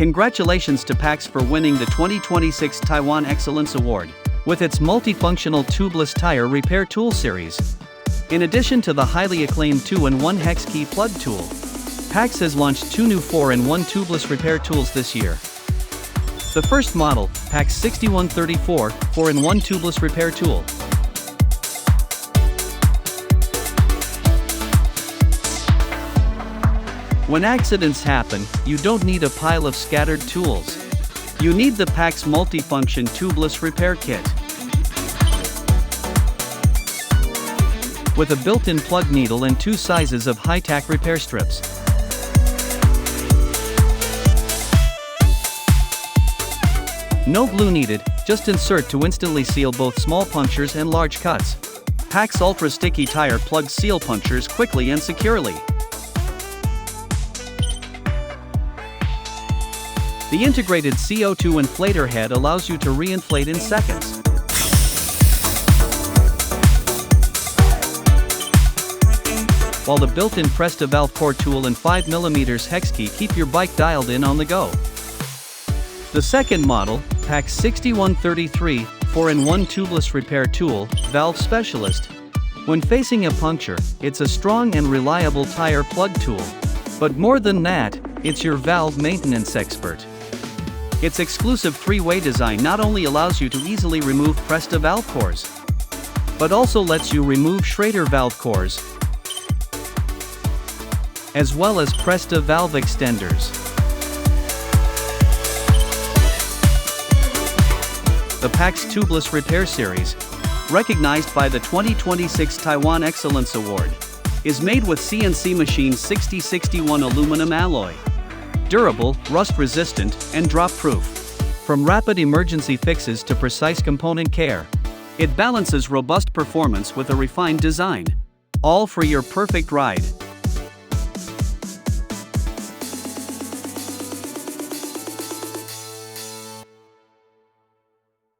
Congratulations to PAX for winning the 2026 Taiwan Excellence Award with its multifunctional tubeless tire repair tool series. In addition to the highly acclaimed 2-in-1 hex key plug tool, PAX has launched 2 new 4-in-1 tubeless repair tools this year. The first model, PAX-6134, 4-in-1 tubeless repair tool. When accidents happen, you don't need a pile of scattered tools. You need the PAX multifunction tubeless repair kit. With a built-in plug needle and 2 sizes of high-tack repair strips. No glue needed, just insert to instantly seal both small punctures and large cuts. PAX Ultra Sticky Tire Plugs seal punctures quickly and securely. The integrated CO2 inflator head allows you to re-inflate in seconds. While the built-in Presta valve core tool and 5mm hex key keep your bike dialed in on the go. The second model, PAX-6133, 4-in-1 tubeless repair tool, valve specialist. When facing a puncture, it's a strong and reliable tire plug tool. But more than that, it's your valve maintenance expert. Its exclusive 3-way design not only allows you to easily remove Presta valve cores, but also lets you remove Schrader valve cores, as well as Presta valve extenders. The PAX Tubeless Repair Series, recognized by the 2026 Taiwan Excellence Award, is made with CNC machined 6061 aluminum alloy. Durable, rust-resistant, and drop-proof. From rapid emergency fixes to precise component care, it balances robust performance with a refined design. All for your perfect ride.